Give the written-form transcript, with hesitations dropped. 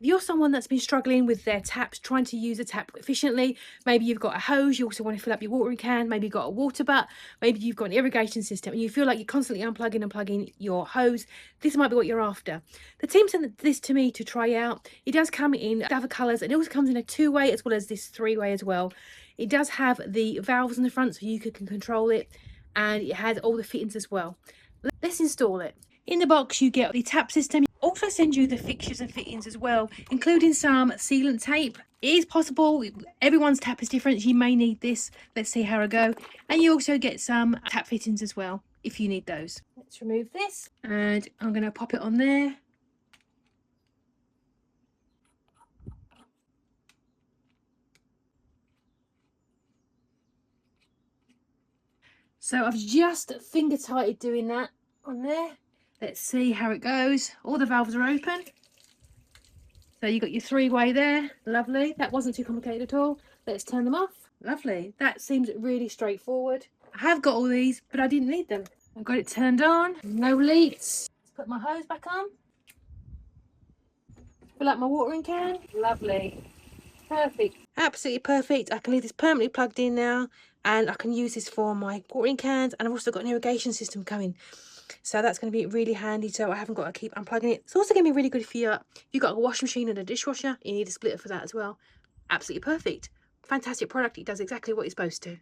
If you're someone that's been struggling with their taps, trying to use a tap efficiently, maybe you've got a hose, you also want to fill up your watering can, maybe you've got a water butt, maybe you've got an irrigation system and you feel like you're constantly unplugging and plugging your hose, this might be what you're after. The team sent this to me to try out. It does come in other colours. It also comes in a 2-way as well as this 3-way as well. It does have the valves in the front so you can control it, and it has all the fittings as well. Let's install it. In the box you get the tap system. Also send you the fixtures and fittings as well, including some sealant tape. It is possible, everyone's tap is different, you may need this. Let's see how it go. And you also get some tap fittings as well if you need those. Let's remove this and I'm going to pop it on there. So I've just finger tighted doing that on there. Let's see how it goes. All the valves are open. So you got your 3-way there. Lovely. That wasn't too complicated at all. Let's turn them off. Lovely. That seems really straightforward. I have got all these, but I didn't need them. I've got it turned on. No leaks. Let's put my hose back on. Fill up my watering can. Lovely. Perfect. Absolutely perfect. I can leave this permanently plugged in now, and I can use this for my watering cans, and I've also got an irrigation system coming. So that's going to be really handy, so I haven't got to keep unplugging it. It's also going to be really good if you've got a washing machine and a dishwasher. You need a splitter for that as well. Absolutely perfect. Fantastic product. It does exactly what it's supposed to.